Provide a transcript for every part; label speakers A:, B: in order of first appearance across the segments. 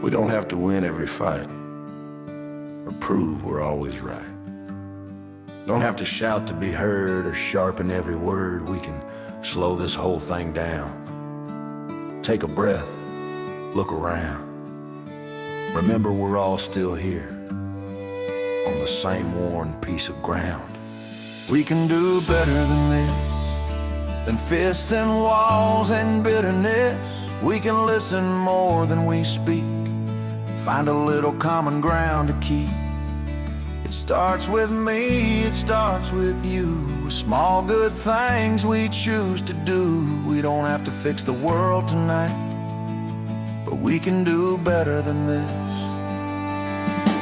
A: We don't have to win every fight or prove we're always right. Don't have to shout to be heard or sharpen every word. We can slow this whole thing down. Take a breath, look around. Remember, we're all still here on the same worn piece of ground. We can do better than this, than fists and walls and bitterness. We can listen more than we speak, find a little common ground to keep. It starts with me, it starts with you, with small good things we choose to do. We don't have to fix the world tonight, but we can do better than this.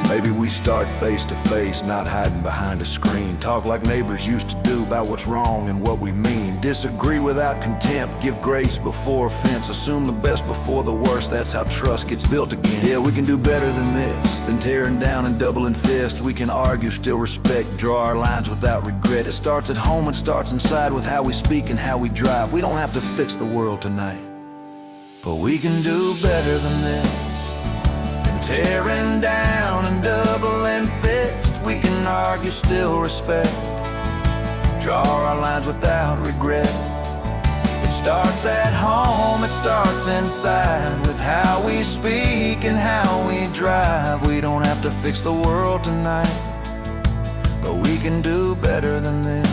A: Maybe we start face to face, not hiding behind a screen. Talk like neighbors used to do about what's wrong and what we mean. Disagree without contempt, give grace before offense. Assume the best before the worst, that's how trust gets built again. Yeah, we can do better than this, than tearing down and doubling fists. We can argue, still respect, draw our lines without regret. It starts at home and starts inside with how we speak and how we drive. We don't have to fix the world tonight, but we can do better than this. Tearing down and doubling fists, we can argue, still respect, draw our lines without regret. It starts at home, it starts inside, with how we speak and how we drive. We don't have to fix the world tonight, but we can do better than this.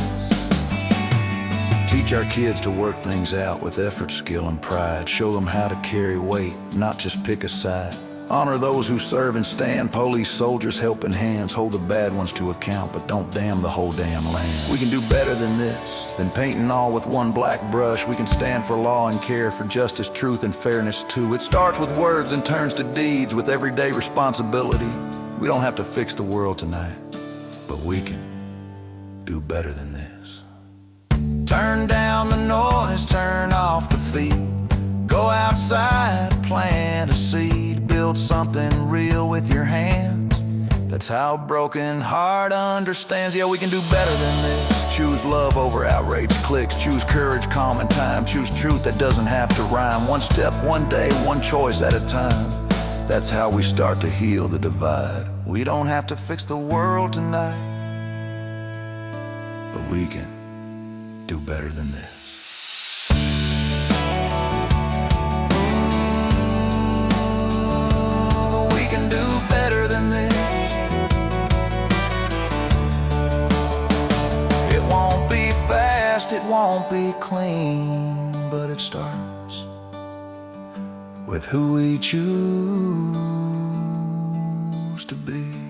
A: Teach our kids to work things out with effort, skill, and pride. Show them how to carry weight, not just pick a side. Honor those who serve and stand, police, soldiers, helping hands. Hold the bad ones to account, but don't damn the whole damn land. We can do better than this, than painting all with one black brush. We can stand for law and care for justice, truth, and fairness too. It starts with words and turns to deeds, with everyday responsibility. We don't have to fix the world tonight, but we can do better than this. Turn down the noise, turn off the feed. Go outside, plant a seed. Build something real with your hands. That's how a broken heart understands. Yeah, we can do better than this. Choose love over outrage clicks. Choose courage, calm, and time. Choose truth that doesn't have to rhyme. One step, one day, one choice at a time. That's how we start to heal the divide. We don't have to fix the world tonight, but we can do better than this. It won't be clean, but it starts with who we choose to be.